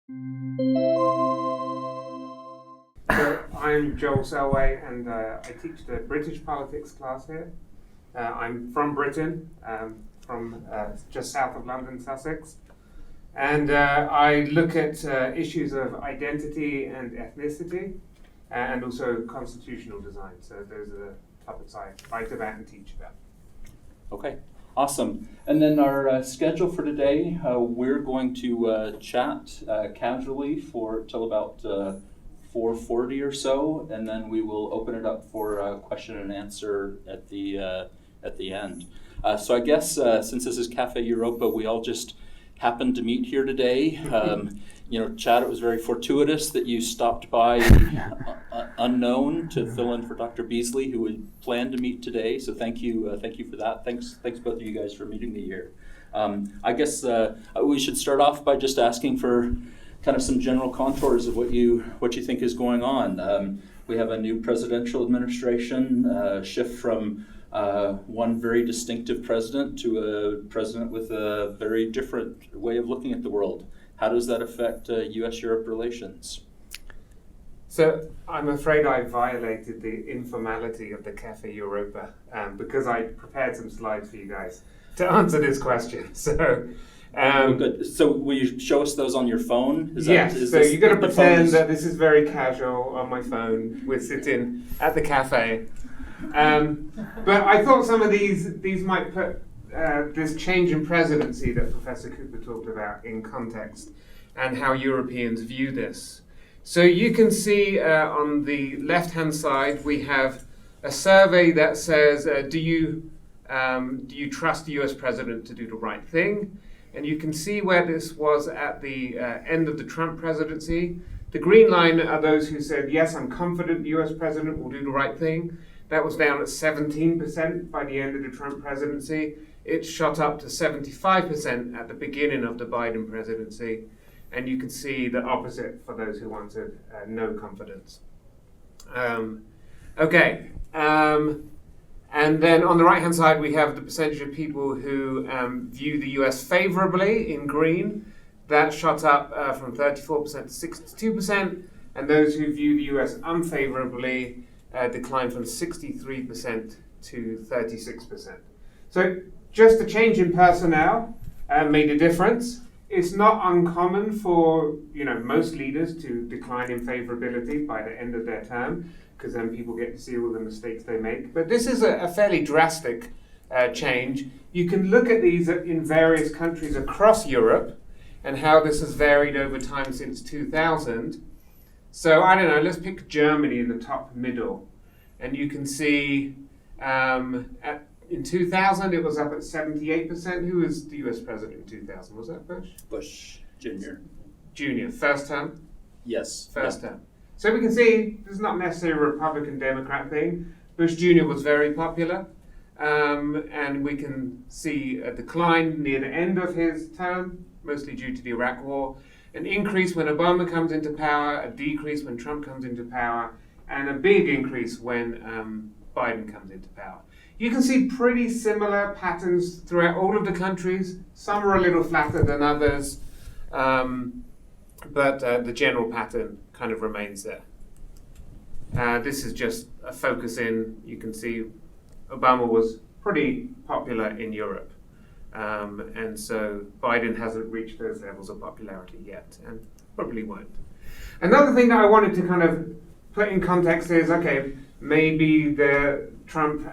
So I'm Joel Selway, and I teach the British politics class here. I'm from Britain, from just south of London, Sussex. And I look at issues of identity and ethnicity, and also constitutional design. So those are the topics I write about and teach about. Okay, awesome. And then our schedule for today, we're going to chat casually till about 4:40 or so, and then we will open it up for question and answer at the end. So I guess since this is Café Europa, we all just happened to meet here today. Chad, it was very fortuitous that you stopped by unknown to fill in for Dr. Beasley, who had planned to meet today. So thank you for that. Thanks both of you guys for meeting me here. I guess we should start off by just asking for kind of some general contours of what you think is going on. We have a new presidential administration, shift from one very distinctive president to a president with a very different way of looking at the world. How does that affect U.S.-Europe relations? So I'm afraid I violated the informality of the Café Europa because I prepared some slides for you guys to answer this question. So. Good. So will you show us those on your phone? Yes, so you've got to pretend that this is very casual on my phone. We're sitting at the cafe. But I thought some of these might put this change in presidency that Professor Cooper talked about in context and how Europeans view this. So you can see on the left-hand side we have a survey that says, do you trust the US president to do the right thing? And you can see where this was at the end of the Trump presidency. The green line are those who said, yes, I'm confident the US president will do the right thing. That was down at 17% by the end of the Trump presidency. It shot up to 75% at the beginning of the Biden presidency. And you can see the opposite for those who wanted no confidence. And then on the right-hand side, we have the percentage of people who view the US favorably in green. That shot up from 34% to 62%. And those who view the US unfavorably declined from 63% to 36%. So just a change in personnel made a difference. It's not uncommon for most leaders to decline in favorability by the end of their term, because then people get to see all the mistakes they make. But this is a fairly drastic change. You can look at these in various countries across Europe and how this has varied over time since 2000. So I don't know, let's pick Germany in the top middle. And you can see in 2000 it was up at 78%. Who was the US president in 2000? Was that Bush? Bush Jr. Junior, first term? Yes. First term. So we can see this is not necessarily a Republican-Democrat thing. Bush Jr. was very popular, and we can see a decline near the end of his term, mostly due to the Iraq War, an increase when Obama comes into power, a decrease when Trump comes into power, and a big increase when Biden comes into power. You can see pretty similar patterns throughout all of the countries. Some are a little flatter than others, but the general pattern kind of remains there. This is just a focus in, you can see Obama was pretty popular in Europe. And so Biden hasn't reached those levels of popularity yet, and probably won't. Another thing that I wanted to kind of put in context is, okay, maybe Trump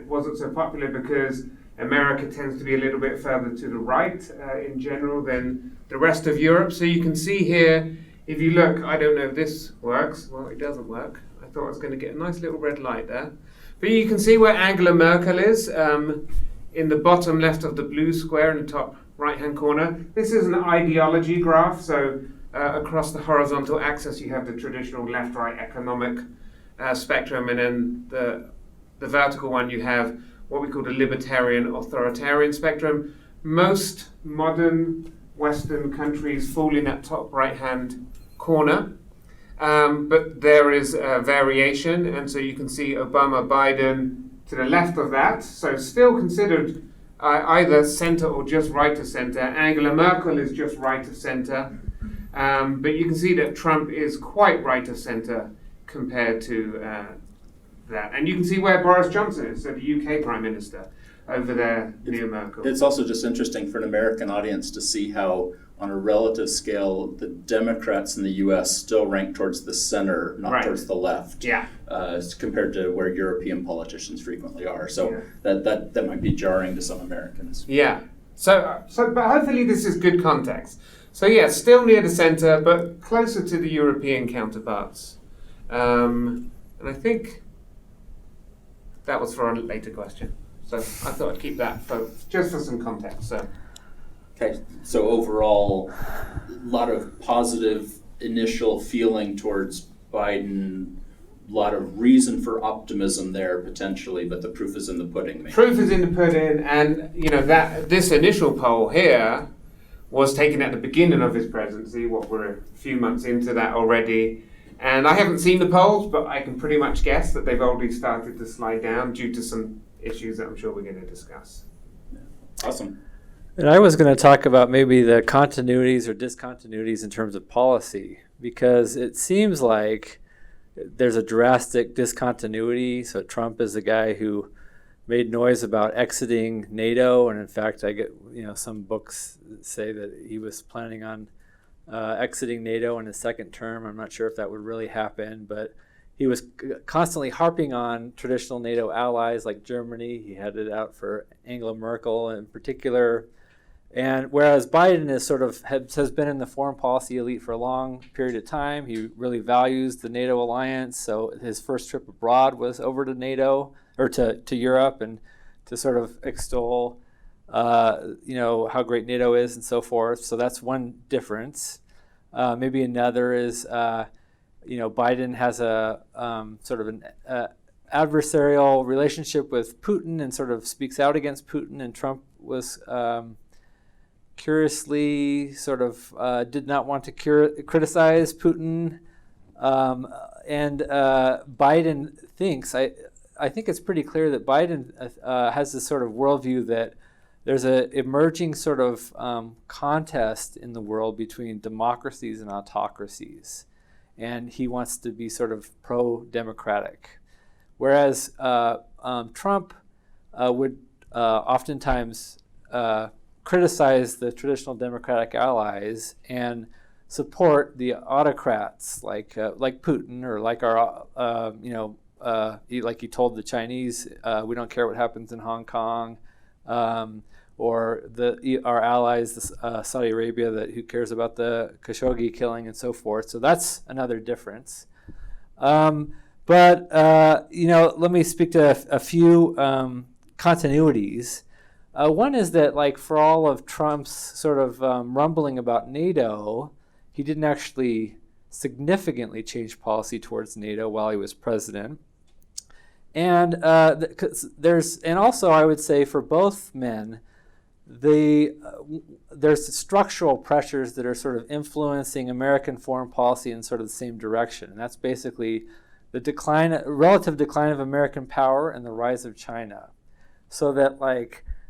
wasn't so popular because America tends to be a little bit further to the right in general than the rest of Europe. So you can see here, if you look, I don't know if this works. Well, it doesn't work. I thought I was going to get a nice little red light there. But you can see where Angela Merkel is in the bottom left of the blue square in the top right-hand corner. This is an ideology graph. So across the horizontal axis, you have the traditional left-right economic spectrum. And then the vertical one, you have what we call the libertarian authoritarian spectrum. Most modern Western countries fall in that top right-hand corner, but there is a variation, and so you can see Obama, Biden to the left of that, so still considered either center or just right of center. Angela Merkel is just right of center, But you can see that Trump is quite right of centre compared to that. And you can see where Boris Johnson is, so the UK Prime Minister, over there near Merkel. It's also just interesting for an American audience to see how, on a relative scale, the Democrats in the U.S. still rank towards the center, not towards the left, as compared to where European politicians frequently are. So that might be jarring to some Americans. Yeah. So, but hopefully this is good context. So yeah, still near the centre, but closer to the European counterparts. And I think that was for a later question. So I thought I'd keep that just for some context. So. Okay, so overall, a lot of positive initial feeling towards Biden, a lot of reason for optimism there potentially, but the proof is in the pudding. Maybe. Proof is in the pudding, and that this initial poll here was taken at the beginning of his presidency. We're a few months into that already, and I haven't seen the polls, but I can pretty much guess that they've already started to slide down due to some issues that I'm sure we're going to discuss. Yeah. Awesome. And I was going to talk about maybe the continuities or discontinuities in terms of policy, because it seems like there's a drastic discontinuity. So Trump is the guy who made noise about exiting NATO, and in fact, I get some books say that he was planning on exiting NATO in his second term. I'm not sure if that would really happen, but he was constantly harping on traditional NATO allies like Germany. He had it out for Angela Merkel in particular. And whereas Biden is has been in the foreign policy elite for a long period of time, he really values the NATO alliance. So his first trip abroad was over to NATO or to Europe, and to sort of extol how great NATO is and so forth. So that's one difference. Maybe another is Biden has a sort of an adversarial relationship with Putin and sort of speaks out against Putin, and Trump was curiously sort of did not want to criticize Putin, and Biden thinks, I think it's pretty clear that Biden has this sort of worldview that there's an emerging sort of contest in the world between democracies and autocracies, and he wants to be sort of pro-democratic, whereas Trump would oftentimes criticize the traditional democratic allies and support the autocrats like Putin, or like our like he told the Chinese, we don't care what happens in Hong Kong, or our allies, Saudi Arabia, who cares about the Khashoggi killing and so forth. So that's another difference. But let me speak to a few continuities. One is that, like, for all of Trump's sort of rumbling about NATO, he didn't actually significantly change policy towards NATO while he was president. And and also I would say for both men, there's structural pressures that are sort of influencing American foreign policy in sort of the same direction, and that's basically the relative decline of American power and the rise of China, so that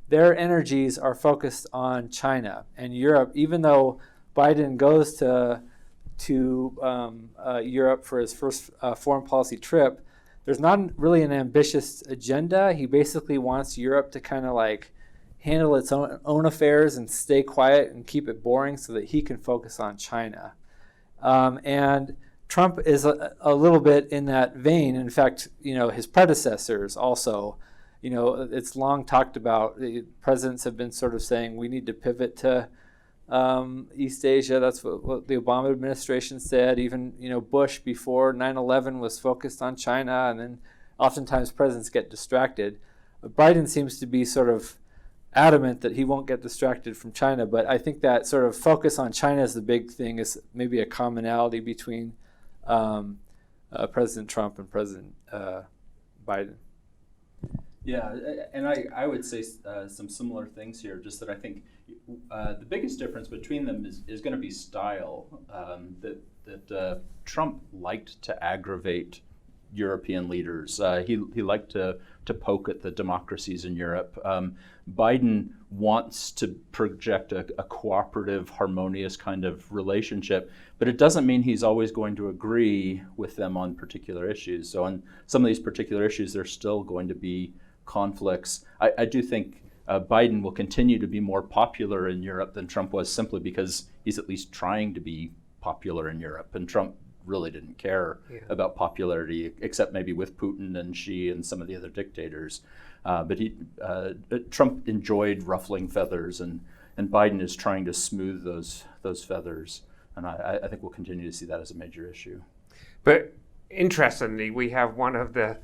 their energies are focused on China and Europe. Even though Biden goes to Europe for his first foreign policy trip, there's not really an ambitious agenda. He basically wants Europe to kind of handle its own affairs and stay quiet and keep it boring so that he can focus on China. And Trump is a little bit in that vein. In fact, his predecessors also, it's long talked about. Presidents have been sort of saying we need to pivot to East Asia. That's what the Obama administration said. Even Bush before 9/11 was focused on China, and then oftentimes presidents get distracted. Biden seems to be sort of adamant that he won't get distracted from China, but I think that sort of focus on China as the big thing is maybe a commonality between President Trump and President Biden. Yeah, and I would say some similar things here, just that I think the biggest difference between them is going to be style. That Trump liked to aggravate European leaders. He liked to poke at the democracies in Europe. Biden wants to project a cooperative, harmonious kind of relationship, but it doesn't mean he's always going to agree with them on particular issues. So on some of these particular issues, there's still going to be conflicts. I do think Biden will continue to be more popular in Europe than Trump was, simply because he's at least trying to be popular in Europe, and Trump really didn't care about popularity, except maybe with Putin and Xi and some of the other dictators. But Trump enjoyed ruffling feathers, and Biden is trying to smooth those feathers. And I think we'll continue to see that as a major issue. But interestingly, we have one of the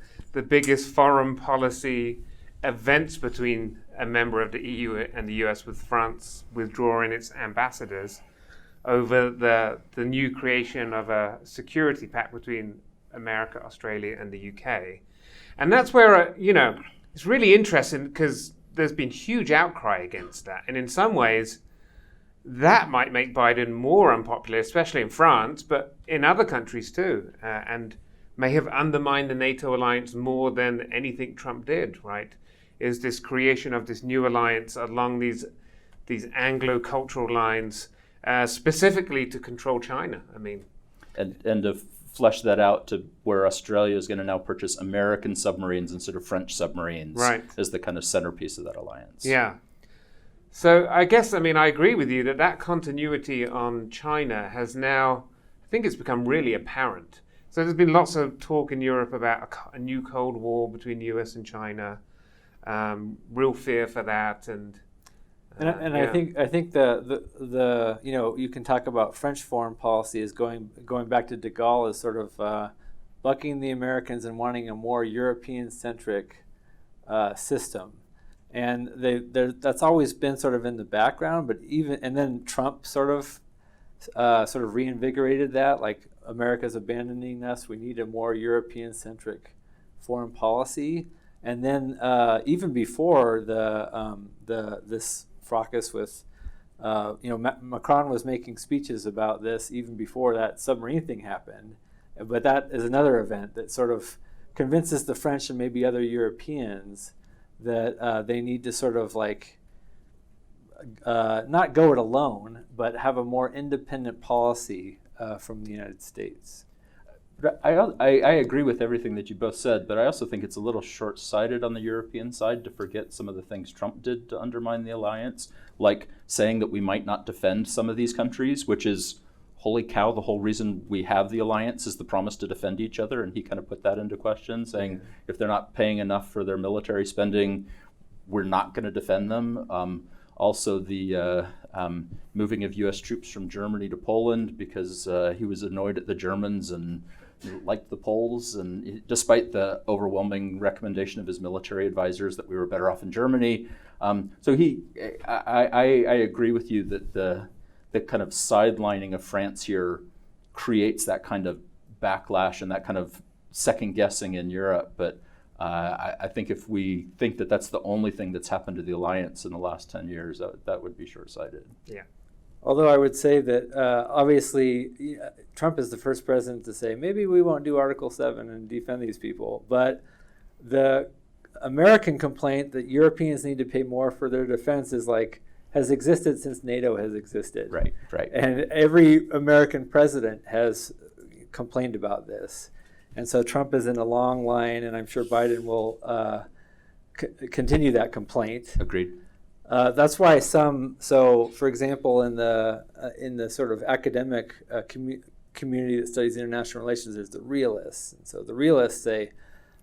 biggest foreign policy events between a member of the EU and the US, with France withdrawing its ambassadors over the new creation of a security pact between America, Australia, and the UK. And that's where, it's really interesting, because there's been huge outcry against that. And in some ways, that might make Biden more unpopular, especially in France, but in other countries too, and may have undermined the NATO alliance more than anything Trump did, right? Is this creation of this new alliance along these Anglo-cultural lines, specifically to control China. I mean, and to flesh that out to where Australia is going to now purchase American submarines instead of French submarines, right, as the kind of centerpiece of that alliance. Yeah. So I guess, I agree with you that continuity on China has now, I think it's become really apparent. So there's been lots of talk in Europe about a new Cold War between the US and China, real fear for that, and I think the you can talk about French foreign policy as going back to de Gaulle as sort of bucking the Americans and wanting a more European-centric system, and that's always been sort of in the background. But and then Trump sort of reinvigorated that, like, America's abandoning us. We need a more European-centric foreign policy. And then even before this fracas with, Macron was making speeches about this even before that submarine thing happened. But that is another event that sort of convinces the French and maybe other Europeans that they need to sort of not go it alone, but have a more independent policy from the United States. I agree with everything that you both said, but I also think it's a little short-sighted on the European side to forget some of the things Trump did to undermine the alliance, like saying that we might not defend some of these countries, which is, holy cow, the whole reason we have the alliance is the promise to defend each other, and he kind of put that into question, saying if they're not paying enough for their military spending, we're not going to defend them. Also, the moving of U.S. troops from Germany to Poland, because he was annoyed at the Germans and liked the Poles, and despite the overwhelming recommendation of his military advisors that we were better off in Germany. So I agree with you that the kind of sidelining of France here creates that kind of backlash and that kind of second guessing in Europe. But I think if we think that that's the only thing that's happened to the alliance in the last 10 years, that would be short-sighted. Yeah. Although I would say that obviously Trump is the first president to say maybe we won't do Article 7 and defend these people. But the American complaint that Europeans need to pay more for their defense has existed since NATO has existed. Right. And every American president has complained about this. And so Trump is in a long line, and I'm sure Biden will continue that complaint. Agreed. That's why so for example, in the sort of academic community that studies international relations, there's the realists. And so the realists say,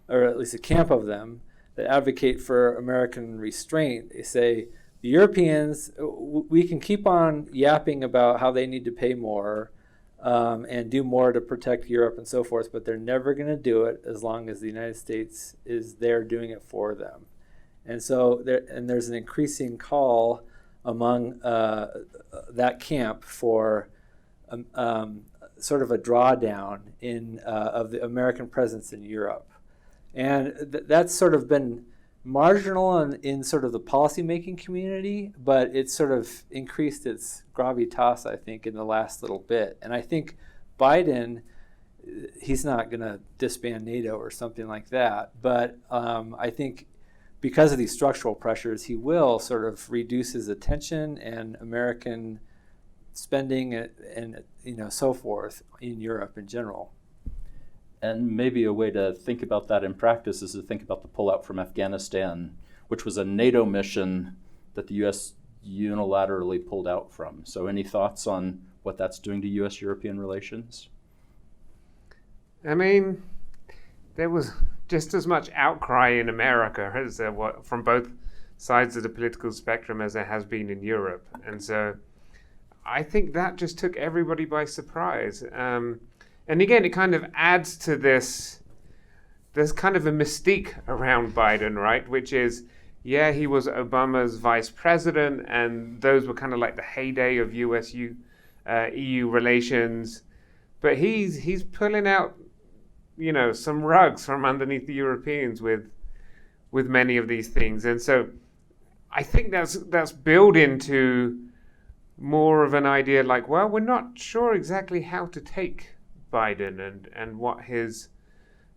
or at least a camp of them, that advocate for American restraint. They say, the Europeans, we can keep on yapping about how they need to pay more and do more to protect Europe and so forth, but they're never going to do it as long as the United States is there doing it for them. And so there's an increasing call among that camp for sort of a drawdown of the American presence in Europe. And that's sort of been marginal in sort of the policymaking community, but it's sort of increased its gravitas, I think, in the last little bit. And I think Biden he's not going to disband NATO or something like that. But I think because of these structural pressures, he will sort of reduce his attention and American spending and so forth in Europe in general. And maybe a way to think about that in practice is to think about the pullout from Afghanistan, which was a NATO mission that the U.S. unilaterally pulled out from. So any thoughts on what that's doing to U.S.-European relations? I mean, there was just as much outcry in America as from both sides of the political spectrum as there has been in Europe. And so I think that just took everybody by surprise. And again, it kind of adds to this, there's kind of a mystique around Biden, right? Which is, yeah, he was Obama's vice president, and those were kind of like the heyday of US-EU relations. But he's pulling out, some rugs from underneath the Europeans with many of these things. And so I think that's built into more of an idea like, well, we're not sure exactly how to take Biden and what his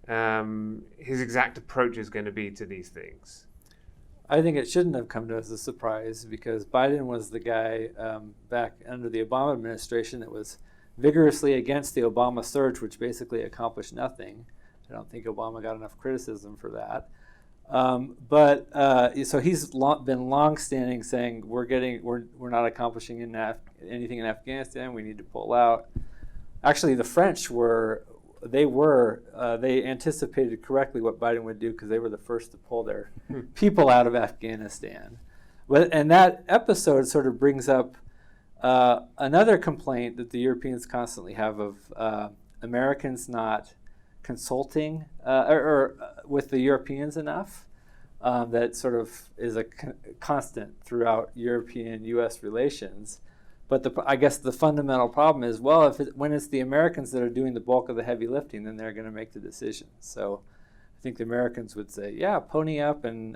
exact approach is going to be to these things. I think it shouldn't have come to us as a surprise because Biden was the guy back under the Obama administration that was vigorously against the Obama surge, which basically accomplished nothing. I don't think Obama got enough criticism for that. So he's been long-standing saying we're not accomplishing anything in Afghanistan. We need to pull out. Actually, the French they anticipated correctly what Biden would do because they were the first to pull their people out of Afghanistan. And that episode sort of brings up another complaint that the Europeans constantly have of Americans not consulting with the Europeans enough. That sort of is a constant throughout European-U.S. relations. But I guess the fundamental problem is, well, when it's the Americans that are doing the bulk of the heavy lifting, then they're going to make the decisions. So I think the Americans would say, yeah, pony up and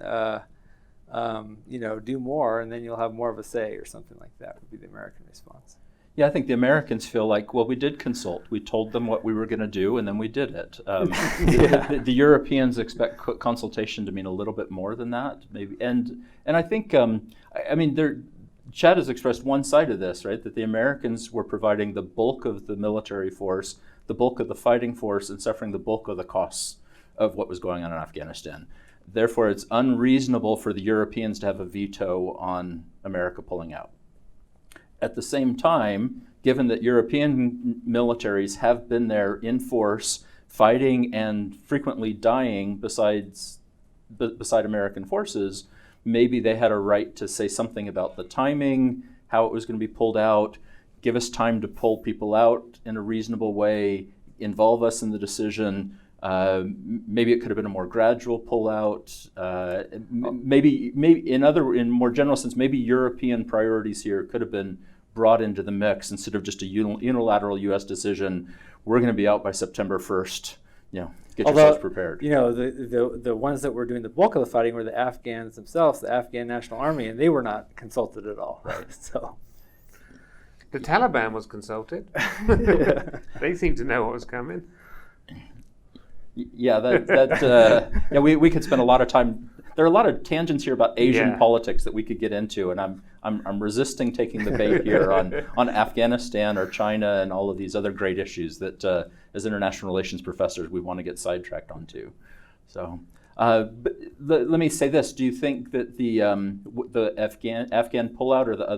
do more, and then you'll have more of a say or something like that would be the American response. Yeah, I think the Americans feel like, well, we did consult. We told them what we were going to do, and then we did it. The Europeans expect consultation to mean a little bit more than that, maybe. And I think, Chad has expressed one side of this, right? That the Americans were providing the bulk of the military force, the bulk of the fighting force, and suffering the bulk of the costs of what was going on in Afghanistan. Therefore, it's unreasonable for the Europeans to have a veto on America pulling out. At the same time, given that European militaries have been there in force, fighting and frequently dying beside American forces, maybe they had a right to say something about the timing, how it was going to be pulled out, give us time to pull people out in a reasonable way, involve us in the decision. Maybe it could have been a more gradual pullout. Maybe in more general sense, maybe European priorities here could have been brought into the mix instead of just a unilateral U.S. decision. We're going to be out by September 1st. Get yourselves prepared. The ones that were doing the bulk of the fighting were the Afghans themselves, the Afghan National Army, and they were not consulted at all. Right. So the Taliban was consulted. They seemed to know what was coming. Yeah, we could spend a lot of time. There are a lot of tangents here about Asian politics that we could get into, and I'm resisting taking the bait here on Afghanistan or China and all of these other great issues that as international relations professors we want to get sidetracked onto. So, but let me say this: do you think that the Afghan pullout or the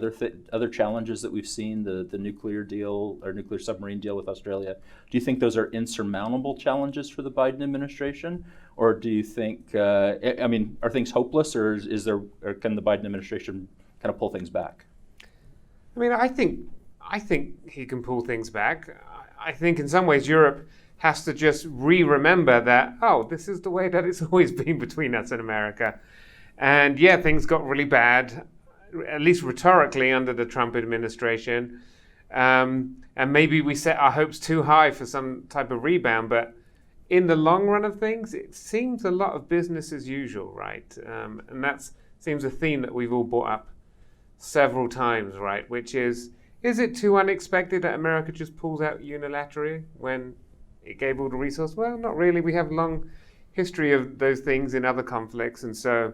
other challenges that we've seen, the nuclear deal or nuclear submarine deal with Australia, do you think those are insurmountable challenges for the Biden administration? Or do you think, are things hopeless, or can the Biden administration kind of pull things back? I think he can pull things back. I think in some ways Europe has to just remember that, this is the way that it's always been between us and America. And yeah, things got really bad, at least rhetorically, under the Trump administration. And maybe we set our hopes too high for some type of rebound, but in the long run of things, it seems a lot of business as usual, right? And that seems a theme that we've all brought up several times, right? Which is it too unexpected that America just pulls out unilaterally when it gave all the resource. Well, not really. We have a long history of those things in other conflicts. And so,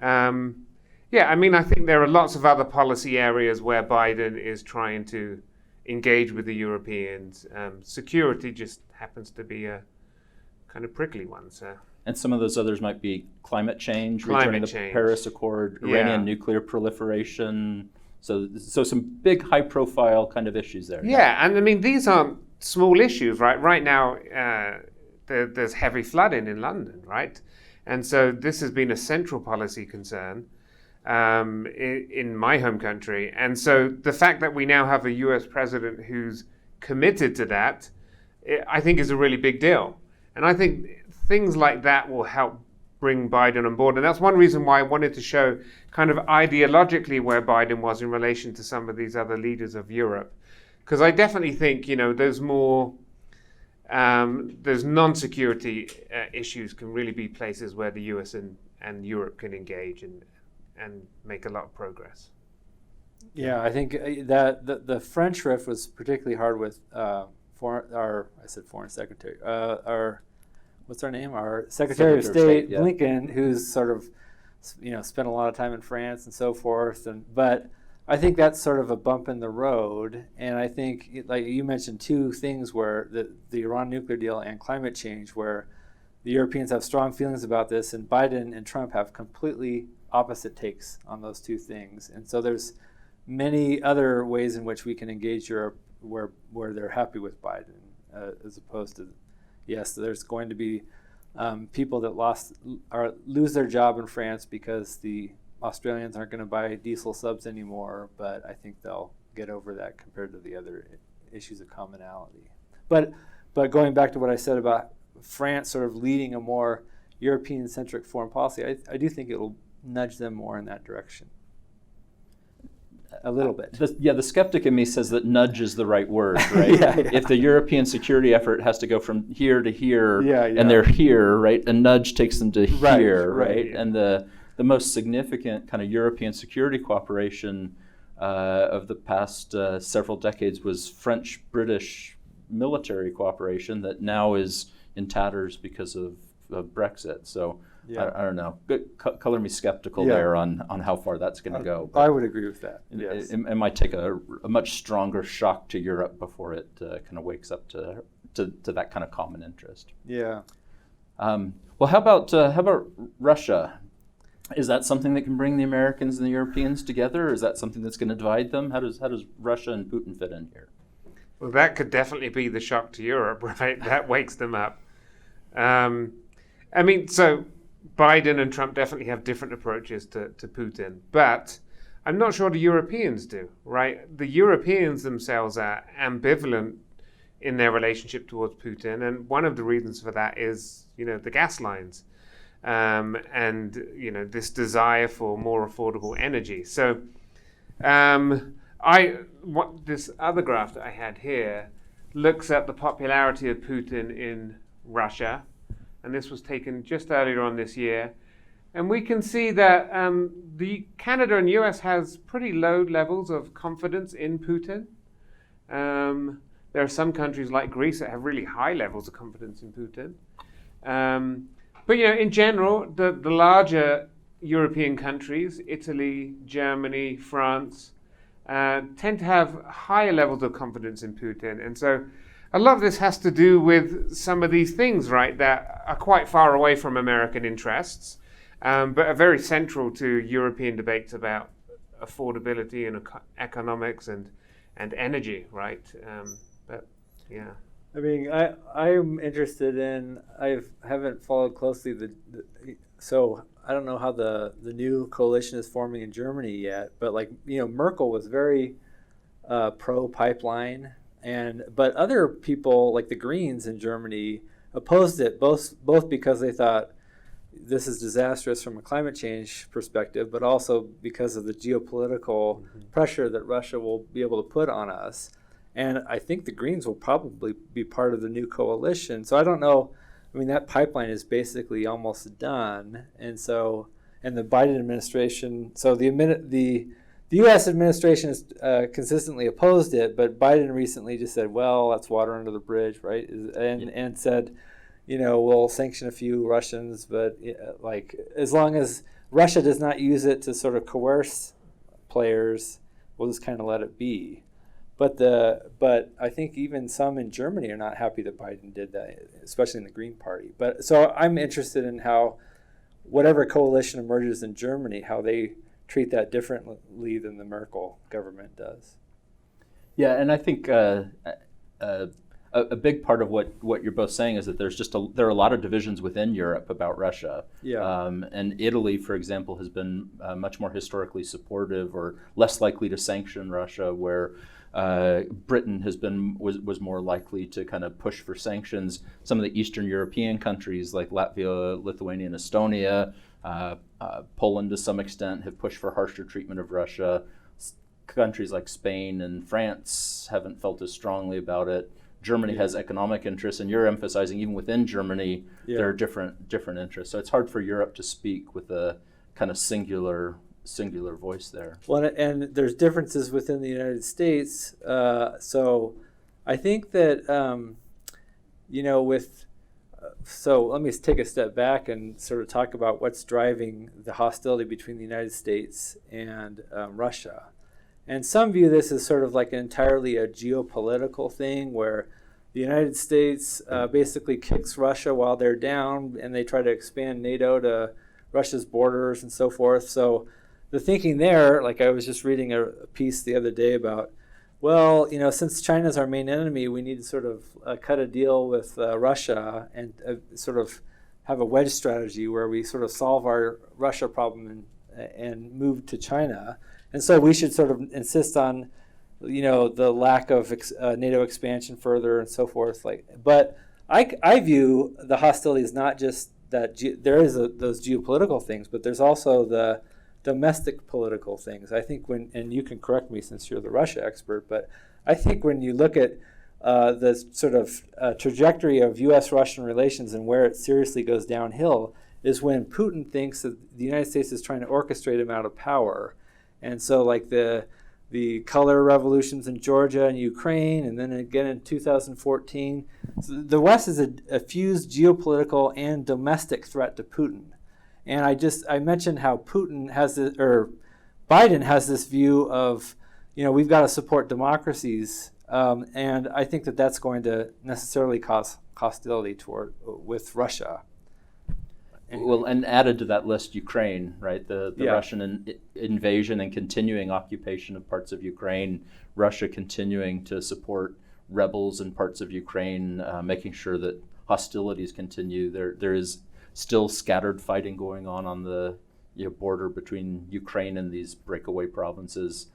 yeah, I mean, I think there are lots of other policy areas where Biden is trying to engage with the Europeans. Security just happens to be a kind of prickly one. So. And some of those others might be climate change, Climate returning the change. Paris Accord, Yeah. Iranian nuclear proliferationSo some big, high-profile kind of issues there. Yeah, and I mean, these aren't small issues, right? Right now, there's heavy flooding in London, right? And so this has been a central policy concern in my home country. And so the fact that we now have a US president who's committed to that, I think is a really big deal. And I think things like that will help bring Biden on board. And that's one reason why I wanted to show kind of ideologically where Biden was in relation to some of these other leaders of Europe. Because I definitely think, those non-security issues can really be places where the US and Europe can engage and make a lot of progress. Yeah, I think that the French riff was particularly hard with foreign secretary, what's our name? Our Secretary of State, yeah. Blinken, who's sort of, spent a lot of time in France and so forth. But I think that's sort of a bump in the road. And I think, like you mentioned, two things where the Iran nuclear deal and climate change, where the Europeans have strong feelings about this, and Biden and Trump have completely opposite takes on those two things. And so there's many other ways in which we can engage Europe where they're happy with Biden, as opposed to, yes, there's going to be people that lose their job in France because the Australians aren't going to buy diesel subs anymore, but I think they'll get over that compared to the other issues of commonality. But going back to what I said about France sort of leading a more European-centric foreign policy, I do think it will nudge them more in that direction. A little bit. The skeptic in me says that nudge is the right word, right? Yeah. If the European security effort has to go from here to here, Yeah. and they're here, right? A nudge takes them to here, right? Yeah. And the most significant kind of European security cooperation of the past several decades was French-British military cooperation that now is in tatters because of Brexit. So. Yeah. I don't know. Color me skeptical Yeah. there on how far that's going to go. I would agree with that. Yes. It might take a much stronger shock to Europe before it kind of wakes up to that kind of common interest. Yeah. Well, how about Russia? Is that something that can bring the Americans and the Europeans together, or is that something that's going to divide them? How does Russia and Putin fit in here? Well, that could definitely be the shock to Europe, right? That wakes them up. So Biden and Trump definitely have different approaches to Putin, but I'm not sure the Europeans do, right? The Europeans themselves are ambivalent in their relationship towards Putin, and one of the reasons for that is, the gas lines, and this desire for more affordable energy. So, this other graph that I had here looks at the popularity of Putin in Russia. And this was taken just earlier on this year. And we can see that the Canada and US has pretty low levels of confidence in Putin. There are some countries like Greece that have really high levels of confidence in Putin. But in general, the larger European countries, Italy, Germany, France, tend to have higher levels of confidence in Putin. And so a lot of this has to do with some of these things, right, that are quite far away from American interests, but are very central to European debates about affordability and economics and energy, right? But yeah. I mean, I'm interested in. I haven't followed closely so I don't know how the new coalition is forming in Germany yet. But Merkel was very pro pipeline. But other people, like the Greens in Germany, opposed it, both because they thought this is disastrous from a climate change perspective, but also because of the geopolitical pressure that Russia will be able to put on us. And I think the Greens will probably be part of the new coalition. So I don't know. I mean, that pipeline is basically almost done. And the Biden administration, so the the U.S. administration has consistently opposed it, but Biden recently just said, well, that's water under the bridge, right? And said, we'll sanction a few Russians, but like as long as Russia does not use it to sort of coerce players, we'll just kind of let it be. But I think even some in Germany are not happy that Biden did that, especially in the Green Party. But so I'm interested in how whatever coalition emerges in Germany, how they treat that differently than the Merkel government does. Yeah, and I think a big part of what you're both saying is that there are a lot of divisions within Europe about Russia. Yeah. And Italy, for example, has been much more historically supportive or less likely to sanction Russia, where Britain was more likely to kind of push for sanctions. Some of the Eastern European countries like Latvia, Lithuania, and Estonia, Poland to some extent, have pushed for harsher treatment of Russia. Countries like Spain and France haven't felt as strongly about it. Germany has economic interests, and you're emphasizing even within Germany there are different interests. So it's hard for Europe to speak with a kind of singular voice there. Well, and there's differences within the United States. So I think that, so let me take a step back and sort of talk about what's driving the hostility between the United States and Russia. And some view this as sort of like entirely a geopolitical thing where the United States basically kicks Russia while they're down, and they try to expand NATO to Russia's borders and so forth. So the thinking there, like I was just reading a piece the other day about, well, since China's our main enemy, we need to sort of cut a deal with Russia and sort of have a wedge strategy where we sort of solve our Russia problem and move to China. And so we should sort of insist on, the lack of NATO expansion further and so forth. But I view the hostility as not just that there is those geopolitical things, but there's also the domestic political things. I think and you can correct me since you're the Russia expert, but I think when you look at the sort of trajectory of U.S.-Russian relations and where it seriously goes downhill is when Putin thinks that the United States is trying to orchestrate him out of power. And so like the color revolutions in Georgia and Ukraine, and then again in 2014, so the West is a fused geopolitical and domestic threat to Putin. And I mentioned how Biden has this view of, we've got to support democracies, and I think that that's going to necessarily cause hostility with Russia. Well, and added to that list, Ukraine, right? The Russian invasion and continuing occupation of parts of Ukraine, Russia continuing to support rebels in parts of Ukraine, making sure that hostilities continue. There is still scattered fighting going on the border between Ukraine and these breakaway provinces,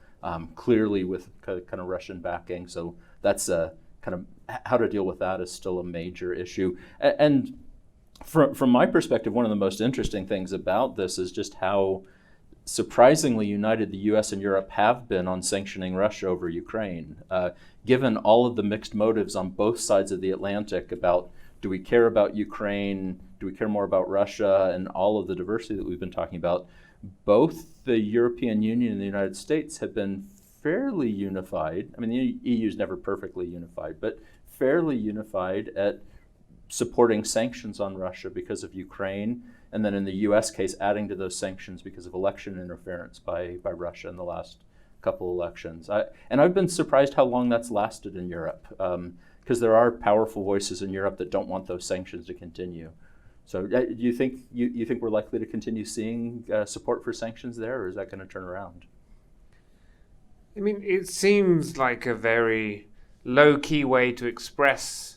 clearly with kind of Russian backing. So that's kind of how to deal with that is still a major issue. And from my perspective, one of the most interesting things about this is just how surprisingly united the U.S. and Europe have been on sanctioning Russia over Ukraine, given all of the mixed motives on both sides of the Atlantic about, do we care about Ukraine, do we care more about Russia, and all of the diversity that we've been talking about. Both the European Union and the United States have been fairly unified. I mean, the EU is never perfectly unified, but fairly unified at supporting sanctions on Russia because of Ukraine, and then in the U.S. case, adding to those sanctions because of election interference by Russia in the last couple elections. I've been surprised how long that's lasted in Europe, because there are powerful voices in Europe that don't want those sanctions to continue. So do you think we're likely to continue seeing support for sanctions there, or is that going to turn around? I mean, it seems like a very low-key way to express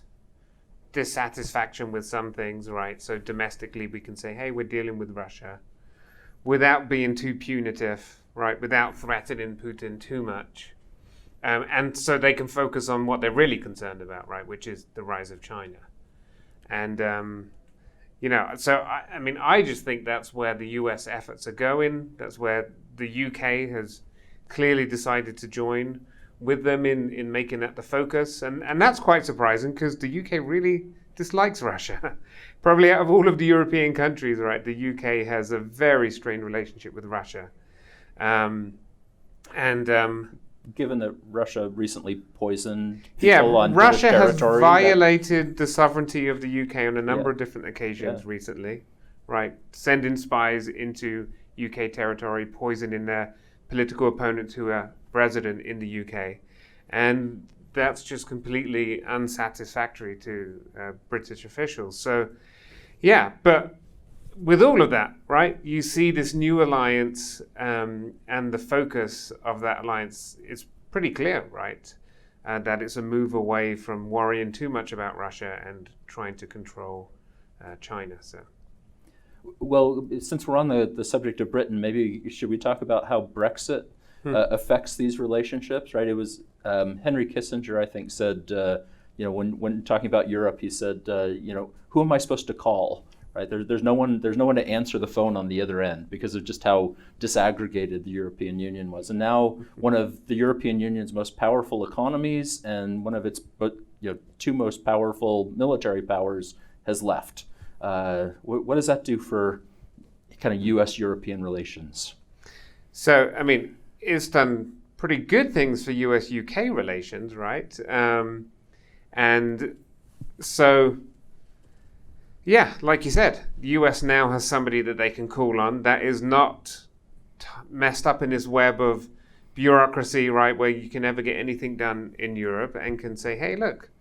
dissatisfaction with some things, right? So domestically we can say, hey, we're dealing with Russia without being too punitive, right? Without threatening Putin too much. And so they can focus on what they're really concerned about, right? Which is the rise of China. And, so I just think that's where the US efforts are going. That's where the UK has clearly decided to join with them in making that the focus. And that's quite surprising because the UK really dislikes Russia. Probably out of all of the European countries, right, the UK has a very strained relationship with Russia. And given that Russia recently poisoned people on Russia British has territory, violated the sovereignty of the UK on a number Yeah. of different occasions Yeah. recently, right? Sending spies into UK territory, poisoning their political opponents who are resident in the UK. And that's just completely unsatisfactory to British officials. So, yeah, but with all of that, right, you see this new alliance and the focus of that alliance is pretty clear, right? That it's a move away from worrying too much about Russia and trying to control China. So, well, since we're on the subject of Britain, maybe should we talk about how Brexit affects these relationships, right? It was Henry Kissinger, I think, said, when talking about Europe, he said, who am I supposed to call? Right, there's no one to answer the phone on the other end because of just how disaggregated the European Union was. And now one of the European Union's most powerful economies and one of its two most powerful military powers has left. What does that do for kind of U.S.-European relations? So, I mean, it's done pretty good things for U.S.-UK relations, right? And so, yeah, like you said, the US now has somebody that they can call on that is not messed up in this web of bureaucracy, right, where you can never get anything done in Europe, and can say, hey, look,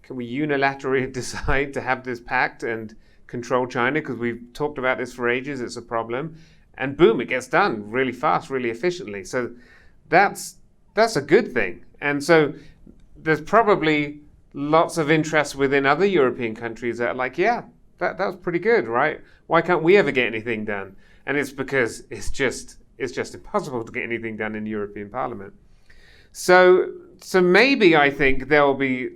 can we unilaterally decide to have this pact and control China? Because we've talked about this for ages, it's a problem. And boom, it gets done really fast, really efficiently. So that's a good thing. And so there's probably lots of interest within other European countries that are like, yeah, that was pretty good, right? Why can't we ever get anything done? And it's because it's just impossible to get anything done in the European Parliament. So maybe I think there will be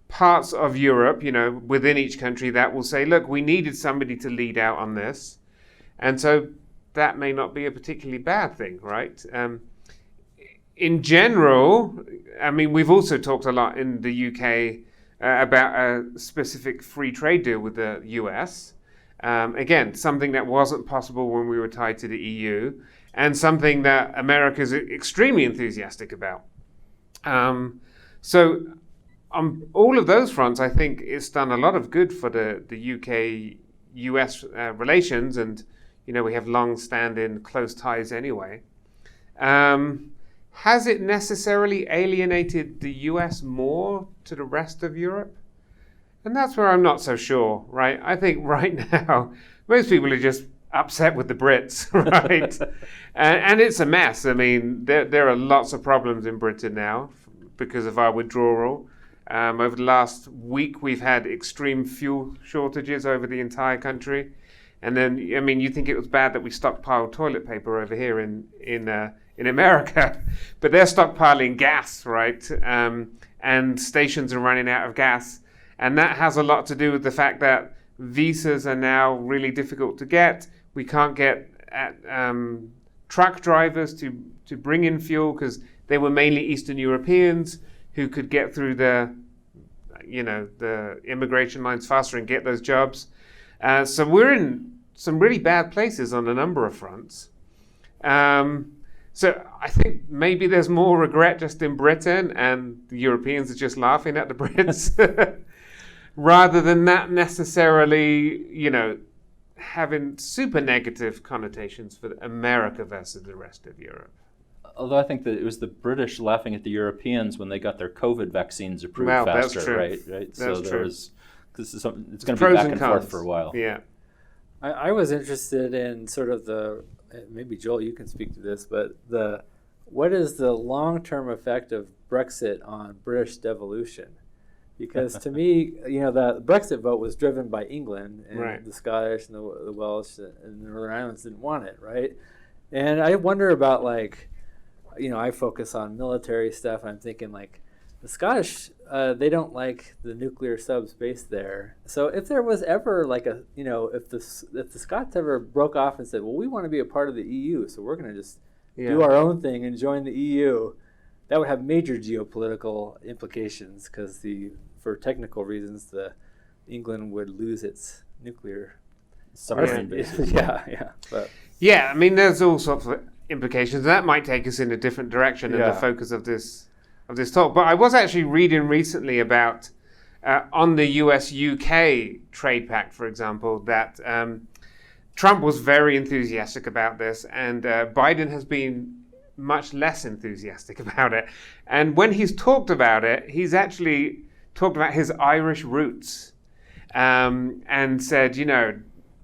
parts of Europe, within each country that will say, look, we needed somebody to lead out on this. And so that may not be a particularly bad thing, right? In general, I mean, we've also talked a lot in the UK about a specific free trade deal with the US. Again, something that wasn't possible when we were tied to the EU, and something that America is extremely enthusiastic about. So on all of those fronts, I think it's done a lot of good for the UK-US relations, and we have long-standing close ties anyway. Has it necessarily alienated the US more to the rest of Europe? And that's where I'm not so sure, right? I think right now, most people are just upset with the Brits, right? and it's a mess. I mean, there are lots of problems in Britain now because of our withdrawal. Over the last week, we've had extreme fuel shortages over the entire country. And then, I mean, you think it was bad that we stockpiled toilet paper over here in America, but they're stockpiling gas, right? And stations are running out of gas. And that has a lot to do with the fact that visas are now really difficult to get. We can't get truck drivers to bring in fuel because they were mainly Eastern Europeans who could get through the immigration lines faster and get those jobs. So we're in some really bad places on a number of fronts. So I think maybe there's more regret just in Britain and the Europeans are just laughing at the Brits rather than that necessarily, having super negative connotations for America versus the rest of Europe. Although I think that it was the British laughing at the Europeans when they got their COVID vaccines approved faster, that's true. Right? That's so true. It's going to be back and forth for a while. Yeah. I was interested in sort of maybe Joel, you can speak to this, but what is the long-term effect of Brexit on British devolution? Because to me, the Brexit vote was driven by England, and right. the Scottish and the Welsh and the Northern Ireland didn't want it, right? And I wonder about I focus on military stuff. I'm thinking the Scottish, they don't like the nuclear subs based there. So if there was ever if the Scots ever broke off and said, well, we want to be a part of the EU, so we're going to just do our own thing and join the EU, that would have major geopolitical implications because for technical reasons, England would lose its nuclear sovereign basis. Yeah. But I mean, there's all sorts of implications. That might take us in a different direction than Yeah. the focus of this talk. But I was actually reading recently about on the US-UK trade pact, for example, that Trump was very enthusiastic about this, and Biden has been much less enthusiastic about it. And when he's talked about it, he's actually talked about his Irish roots, and said,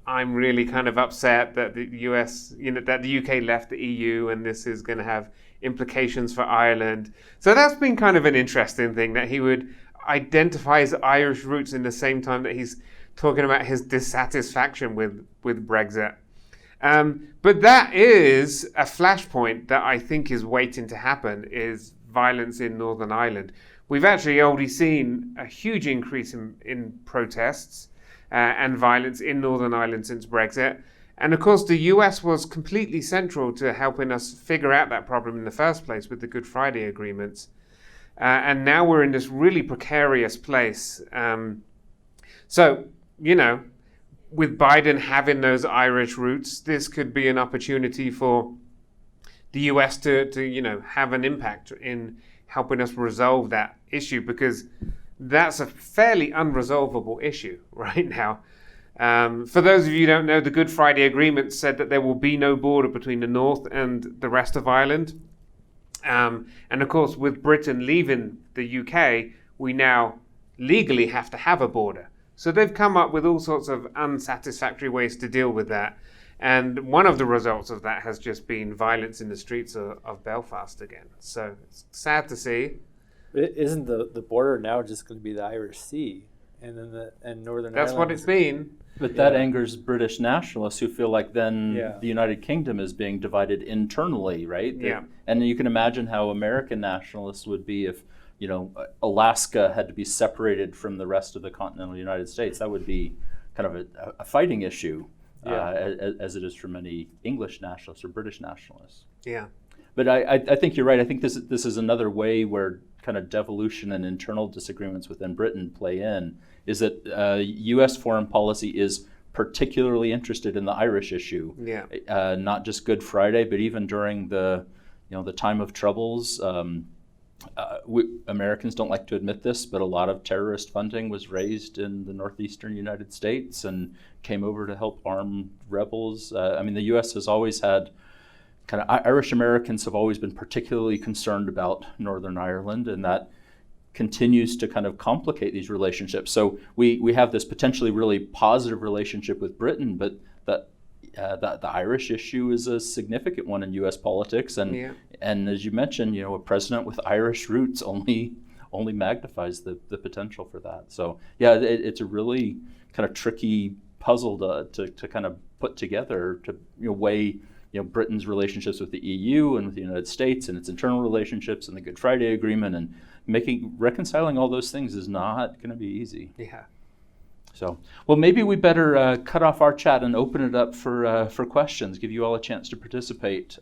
I'm really kind of upset that the US, that the UK left the EU, and this is going to have implications for Ireland. So that's been kind of an interesting thing, that he would identify his Irish roots in the same time that he's talking about his dissatisfaction with Brexit. But that is a flashpoint that I think is waiting to happen, is violence in Northern Ireland. We've actually already seen a huge increase in protests and violence in Northern Ireland since Brexit. And of course, the US was completely central to helping us figure out that problem in the first place with the Good Friday agreements. And now we're in this really precarious place. So, with Biden having those Irish roots, this could be an opportunity for the US to have an impact in helping us resolve that issue, because that's a fairly unresolvable issue right now. For those of you who don't know, the Good Friday Agreement said that there will be no border between the North and the rest of Ireland. And of course, with Britain leaving the UK, we now legally have to have a border. So they've come up with all sorts of unsatisfactory ways to deal with that. And one of the results of that has just been violence in the streets of Belfast again. So it's sad to see. Isn't the border now just going to be the Irish Sea, and then and Northern That's Ireland? what it's been. But that angers British nationalists who feel like then Yeah. the United Kingdom is being divided internally, right? Yeah. And you can imagine how American nationalists would be if, Alaska had to be separated from the rest of the continental United States. That would be kind of a fighting issue, as it is for many English nationalists or British nationalists. Yeah. But I think you're right. I think this is another way where kind of devolution and internal disagreements within Britain play in, is that U.S. foreign policy is particularly interested in the Irish issue. Yeah. Not just Good Friday, but even during the time of troubles. Americans don't like to admit this, but a lot of terrorist funding was raised in the northeastern United States and came over to help arm rebels. The U.S. has always had Irish Americans have always been particularly concerned about Northern Ireland, and that continues to kind of complicate these relationships. So we have this potentially really positive relationship with Britain, but the Irish issue is a significant one in U.S. politics, and as you mentioned, a president with Irish roots only magnifies the potential for that. So it's a really kind of tricky puzzle to kind of put together to weigh Britain's relationships with the EU and with the United States and its internal relationships and the Good Friday Agreement, and reconciling all those things is not going to be easy. Yeah. So, well, maybe we better cut off our chat and open it up for questions, give you all a chance to participate.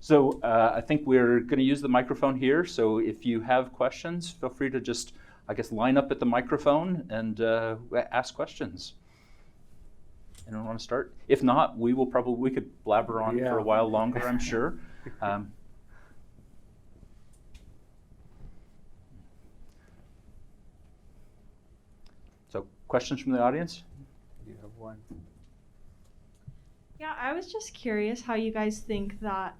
So I think we're going to use the microphone here. So if you have questions, feel free to just, line up at the microphone and ask questions. Anyone want to start? If not, we could blabber on for a while longer, I'm sure. So questions from the audience? You have one. Yeah, I was just curious how you guys think that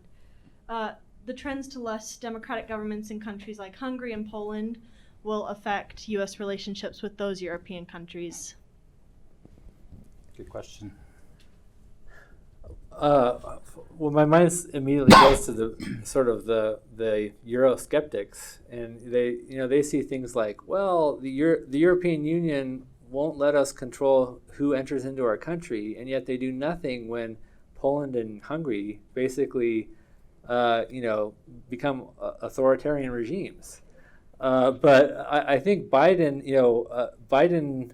the trends to less democratic governments in countries like Hungary and Poland will affect U.S. relationships with those European countries. Good question. Well, my mind immediately goes to the sort of the Eurosceptics, and they see things like, well, the European Union won't let us control who enters into our country, and yet they do nothing when Poland and Hungary basically, become authoritarian regimes. But I think Biden, Biden,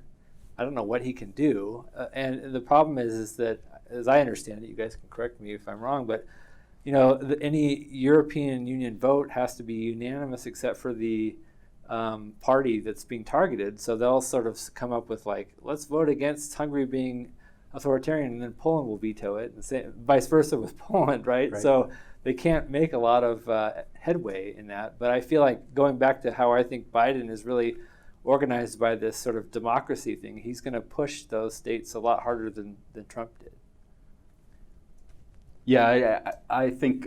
I don't know what he can do, and the problem is that, as I understand it, you guys can correct me if I'm wrong, but any European Union vote has to be unanimous except for the party that's being targeted. So they'll sort of come up with let's vote against Hungary being authoritarian, and then Poland will veto it, and vice versa with Poland, right? So they can't make a lot of headway in that. But I feel like going back to how I think Biden is really organized by this sort of democracy thing, he's going to push those states a lot harder than Trump did. Yeah, I think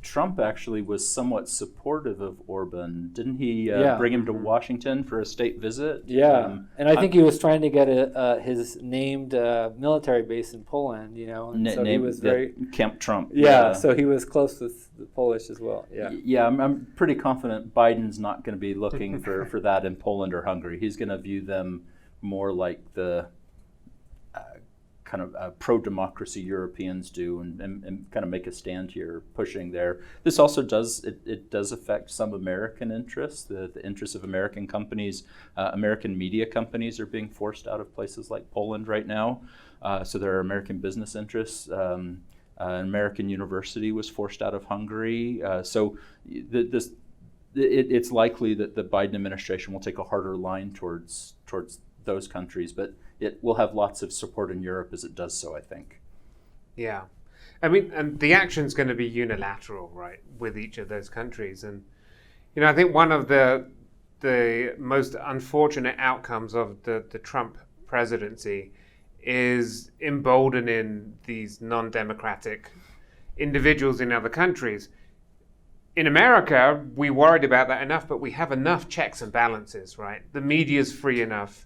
Trump actually was somewhat supportive of Orban. Didn't he bring him to Washington for a state visit? Yeah, and I think he was trying to get his named military base in Poland, and so he was very Camp Trump. Yeah, so he was close with the Polish as well. Yeah, yeah, I'm pretty confident Biden's not going to be looking for that in Poland or Hungary. He's going to view them more like the kind of pro-democracy Europeans do, and kind of make a stand here, pushing there. This also does affect some American interests, the interests of American companies. American media companies are being forced out of places like Poland right now. So there are American business interests. An American university was forced out of Hungary. So it's likely that the Biden administration will take a harder line towards those countries, but it will have lots of support in Europe as it does so, I think. Yeah. I mean, and the action's going to be unilateral, right, with each of those countries. And, I think one of the most unfortunate outcomes of the Trump presidency is emboldening these non-democratic individuals in other countries. In America, we worried about that enough, but we have enough checks and balances, right? The media's free enough.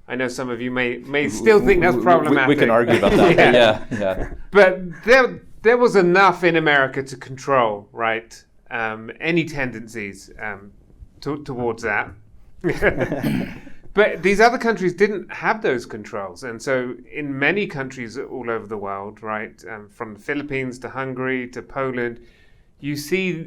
I know some of you may still think that's problematic. We can argue about that. Yeah. But there was enough in America to control, right, any tendencies towards that. But these other countries didn't have those controls. And so in many countries all over the world, right, from the Philippines to Hungary to Poland, you see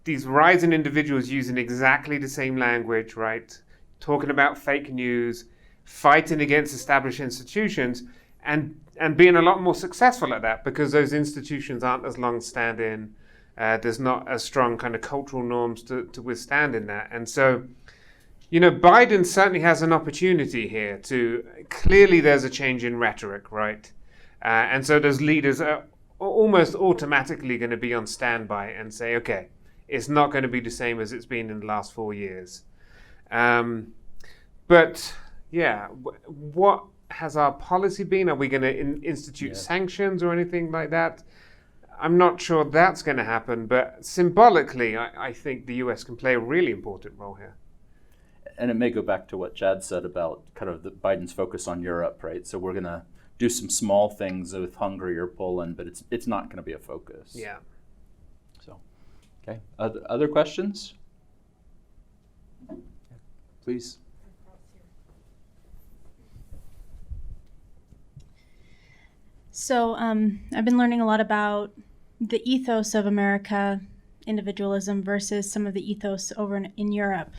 these rising individuals using exactly the same language, right, talking about fake news, fighting against established institutions, and being a lot more successful at that because those institutions aren't as long-standing. There's not as strong kind of cultural norms to withstand in that. And so, Biden certainly has an opportunity here to, clearly there's a change in rhetoric, right? And so those leaders are almost automatically going to be on standby and say, okay, it's not going to be the same as it's been in the last 4 years. But yeah, what has our policy been? Are we going to institute sanctions or anything like that? I'm not sure that's going to happen, but symbolically, I think the US can play a really important role here. And it may go back to what Chad said about kind of Biden's focus on Europe, right? So we're going to do some small things with Hungary or Poland, but it's not going to be a focus. Yeah. So, okay. Other questions? Please. So I've been learning a lot about the ethos of America, individualism, versus some of the ethos over in Europe.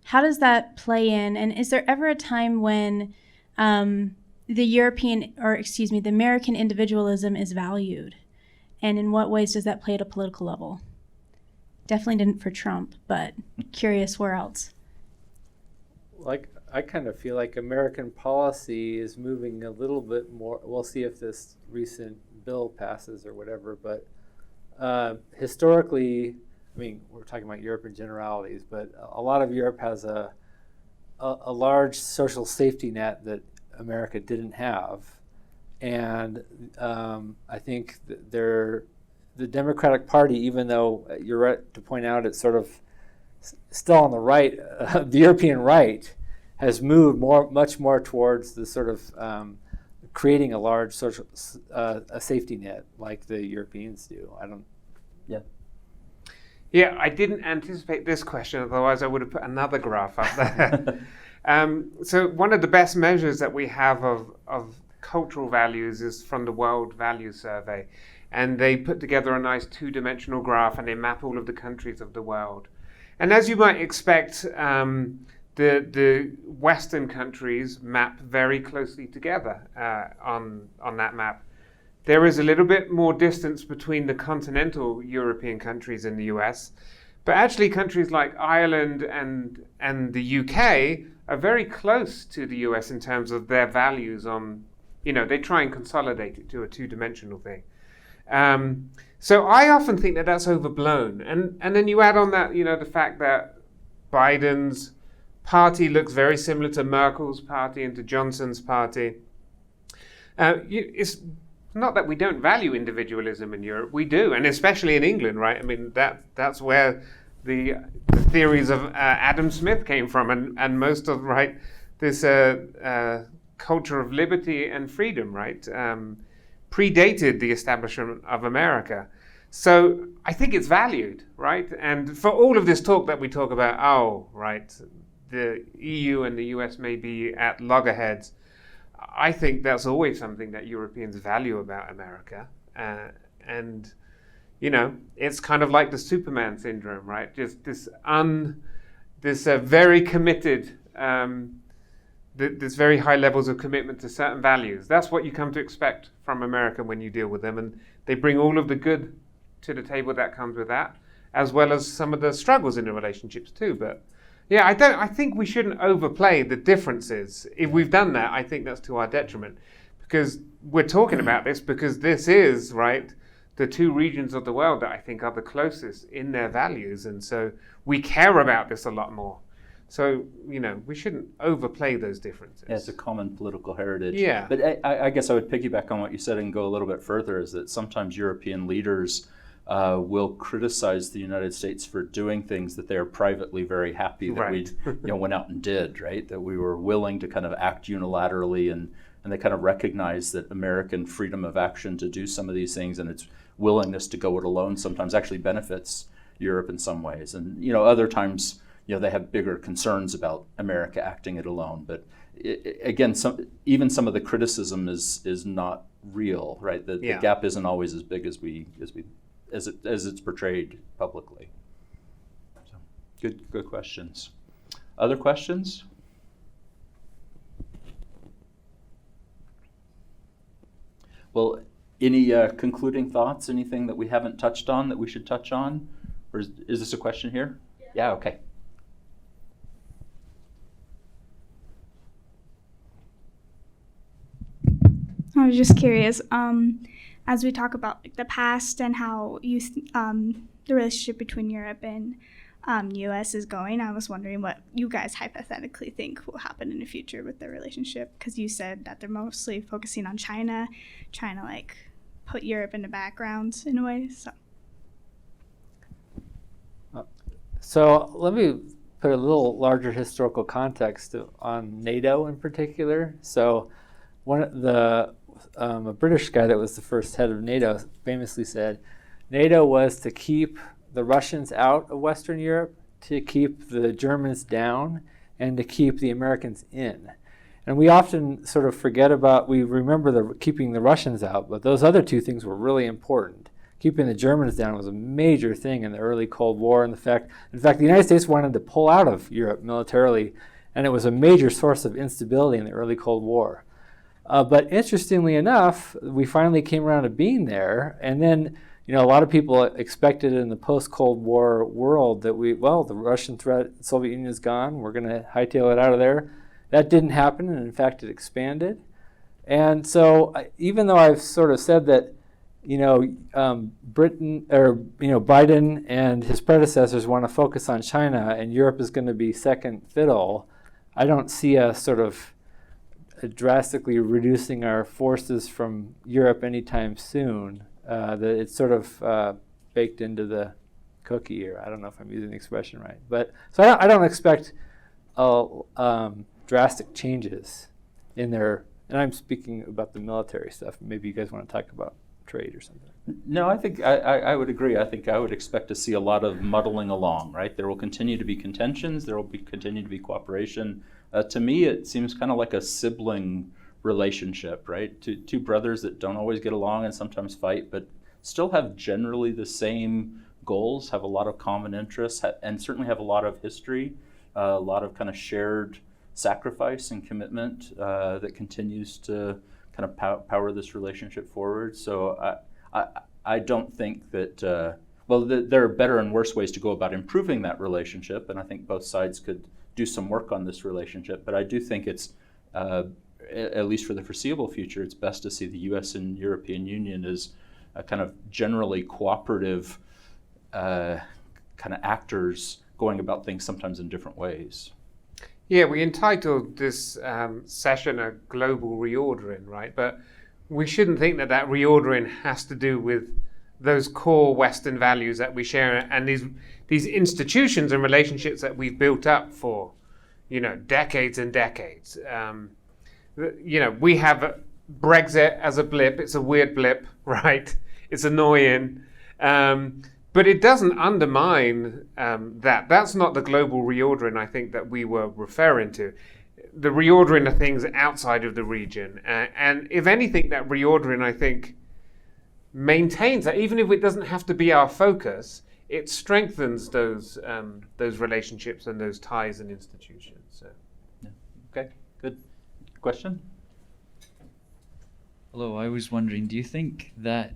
How does that play in? And is there ever a time when the American individualism is valued? And in what ways does that play at a political level? Definitely didn't for Trump, but curious where else. I kind of feel like American policy is moving a little bit more. We'll see if this recent bill passes or whatever, but historically, I mean, we're talking about Europe in generalities, but a lot of Europe has a large social safety net that America didn't have. And I think the Democratic Party, even though you're right to point out it's sort of still on the right, the European right, has moved much more towards the sort of creating a large social a safety net like the Europeans do. Yeah, I didn't anticipate this question, otherwise I would have put another graph up there. So one of the best measures that we have of cultural values is from the World Values Survey. And they put together a nice two-dimensional graph and they map all of the countries of the world. And as you might expect, the Western countries map very closely together on that map. There is a little bit more distance between the continental European countries and the US, but actually countries like Ireland and the UK are very close to the US in terms of their values on, they try and consolidate it to a two-dimensional thing. So I often think that that's overblown. And then you add on that, the fact that Biden's party looks very similar to Merkel's party and to Johnson's party. It's not that we don't value individualism in Europe. We do, and especially in England, right? I mean, that's where the theories of Adam Smith came from, and most of this culture of liberty and freedom, right, predated the establishment of America. So I think it's valued, right? And for all of this talk that we talk about, the EU and the US may be at loggerheads, I think that's always something that Europeans value about America. And it's kind of like the Superman syndrome, right? Just this very committed, this very high levels of commitment to certain values. That's what you come to expect from America when you deal with them. And they bring all of the good to the table that comes with that, as well as some of the struggles in the relationships too. But yeah, I think we shouldn't overplay the differences. If we've done that, I think that's to our detriment, because we're talking about this because this is, right, the two regions of the world that I think are the closest in their values. And so we care about this a lot more. So, we shouldn't overplay those differences. Yeah, it's a common political heritage. Yeah. But I guess I would piggyback on what you said and go a little bit further, is that sometimes European leaders will criticize the United States for doing things that they are privately very happy that we went out and did, right? That we were willing to kind of act unilaterally, and they kind of recognize that American freedom of action to do some of these things and its willingness to go it alone sometimes actually benefits Europe in some ways. And, other times, they have bigger concerns about America acting it alone. But again, even some of the criticism is not real, right? The gap isn't always as big as it's portrayed publicly. So, good questions. Other questions? Well, any concluding thoughts? Anything that we haven't touched on that we should touch on? Or is this a question here? Yeah, okay. I was just curious, as we talk about the past and how the relationship between Europe and U.S. is going, I was wondering what you guys hypothetically think will happen in the future with their relationship, because you said that they're mostly focusing on China, trying to put Europe in the background in a way. So let me put a little larger historical context on NATO in particular. So a British guy that was the first head of NATO famously said, NATO was to keep the Russians out of Western Europe, to keep the Germans down, and to keep the Americans in. And we often sort of we remember keeping the Russians out, but those other two things were really important. Keeping the Germans down was a major thing in the early Cold War. In fact, the United States wanted to pull out of Europe militarily, and it was a major source of instability in the early Cold War. But interestingly enough, we finally came around to being there, and then a lot of people expected in the post-Cold War world that the Russian threat, the Soviet Union is gone, we're going to hightail it out of there. That didn't happen, and in fact, it expanded. And so, even though I've sort of said that, Biden and his predecessors want to focus on China, and Europe is going to be second fiddle, I don't see us sort of drastically reducing our forces from Europe anytime soon. That it's sort of baked into the cookie, or I don't know if I'm using the expression right. But so I don't expect drastic changes in there. And I'm speaking about the military stuff. Maybe you guys want to talk about trade or something. No, I think I would agree. I think I would expect to see a lot of muddling along, right? There will continue to be contentions. There will continue to be cooperation. To me, it seems kind of like a sibling relationship, right? Two brothers that don't always get along and sometimes fight, but still have generally the same goals, have a lot of common interests, and certainly have a lot of history, a lot of kind of shared sacrifice and commitment that continues to kind of power this relationship forward. So I don't think that, there are better and worse ways to go about improving that relationship, and I think both sides could do some work on this relationship, but I do think it's, at least for the foreseeable future, it's best to see the U.S. and European Union as kind of generally cooperative kind of actors going about things sometimes in different ways. Yeah, we entitled this session a global reordering, right? But we shouldn't think that that reordering has to do with those core Western values that we share and these institutions and relationships that we've built up for, decades and decades. We have Brexit as a blip. It's a weird blip, right? It's annoying. But it doesn't undermine that. That's not the global reordering, I think, that we were referring to. The reordering of things outside of the region. And if anything, that reordering, I think, maintains that. Even if it doesn't have to be our focus, it strengthens those relationships and those ties and institutions. So. Yeah. Okay, good. Question? Hello, I was wondering, do you think that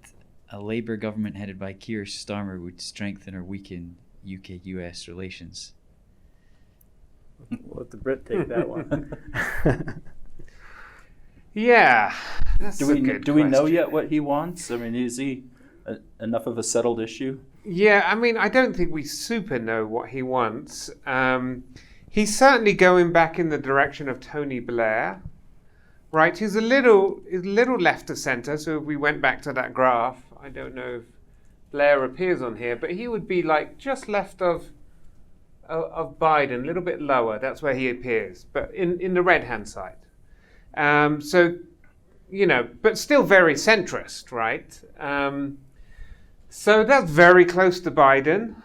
a Labour government headed by Keir Starmer would strengthen or weaken UK-US relations? We'll let the Brit take that one. Yeah, that's do we know yet what he wants? I mean, is he enough of a settled issue? Yeah, I mean, I don't think we super know what he wants. He's certainly going back in the direction of Tony Blair, right? He's a little left of centre. So if we went back to that graph, I don't know if Blair appears on here, but he would be like just left of Biden, a little bit lower. That's where he appears, but in the red-hand side. So, but still very centrist, right? So that's very close to Biden.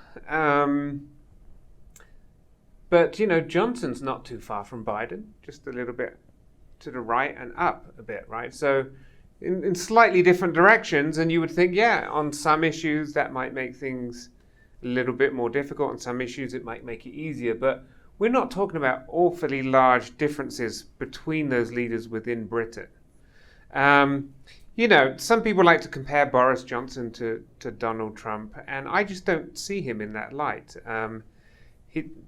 But, Johnson's not too far from Biden, just a little bit to the right and up a bit, right? So in slightly different directions, and you would think, on some issues that might make things a little bit more difficult. On some issues it might make it easier, but we're not talking about awfully large differences between those leaders within Britain. Some people like to compare Boris Johnson to Donald Trump, and I just don't see him in that light.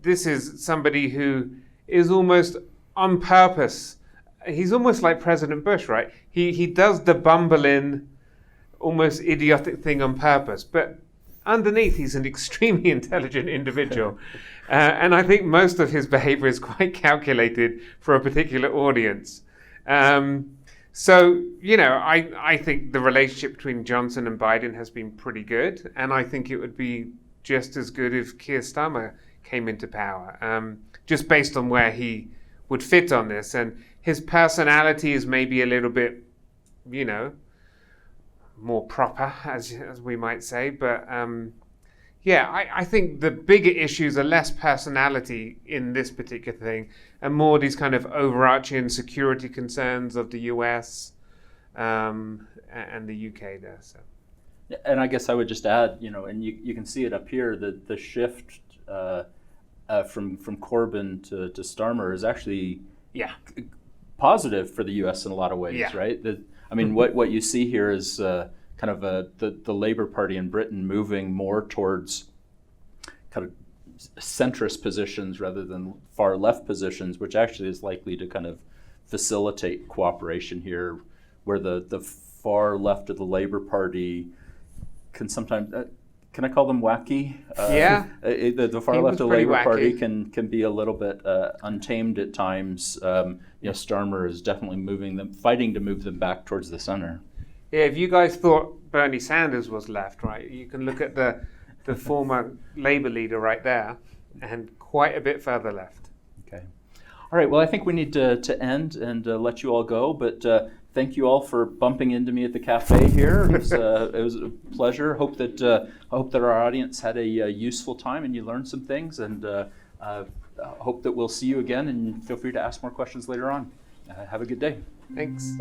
This is somebody who is almost on purpose. He's almost like President Bush, right? He does the bumbling, almost idiotic thing on purpose, but underneath he's an extremely intelligent individual. And I think most of his behavior is quite calculated for a particular audience. So, I think the relationship between Johnson and Biden has been pretty good. And I think it would be just as good if Keir Starmer came into power, just based on where he would fit on this. And his personality is maybe a little bit, more proper, as we might say. But I think the bigger issues are less personality in this particular thing and more these kind of overarching security concerns of the US and the UK there. So. And I guess I would just add, and you can see it up here, that the shift from Corbyn to Starmer is actually positive for the U.S. in a lot of ways, right? What you see here is kind of the Labour Party in Britain moving more towards kind of centrist positions rather than far left positions, which actually is likely to kind of facilitate cooperation here, where the far left of the Labour Party can sometimes... can I call them wacky? The far left of the Labour Party can be a little bit untamed at times. Starmer is definitely fighting to move them back towards the center. Yeah, if you guys thought Bernie Sanders was left, right, you can look at the former Labour leader right there, and quite a bit further left. Okay. All right. Well, I think we need to end and let you all go, but. Thank you all for bumping into me at the cafe here. It was a pleasure. Hope that our audience had a useful time and you learned some things. And hope that we'll see you again. And feel free to ask more questions later on. Have a good day. Thanks.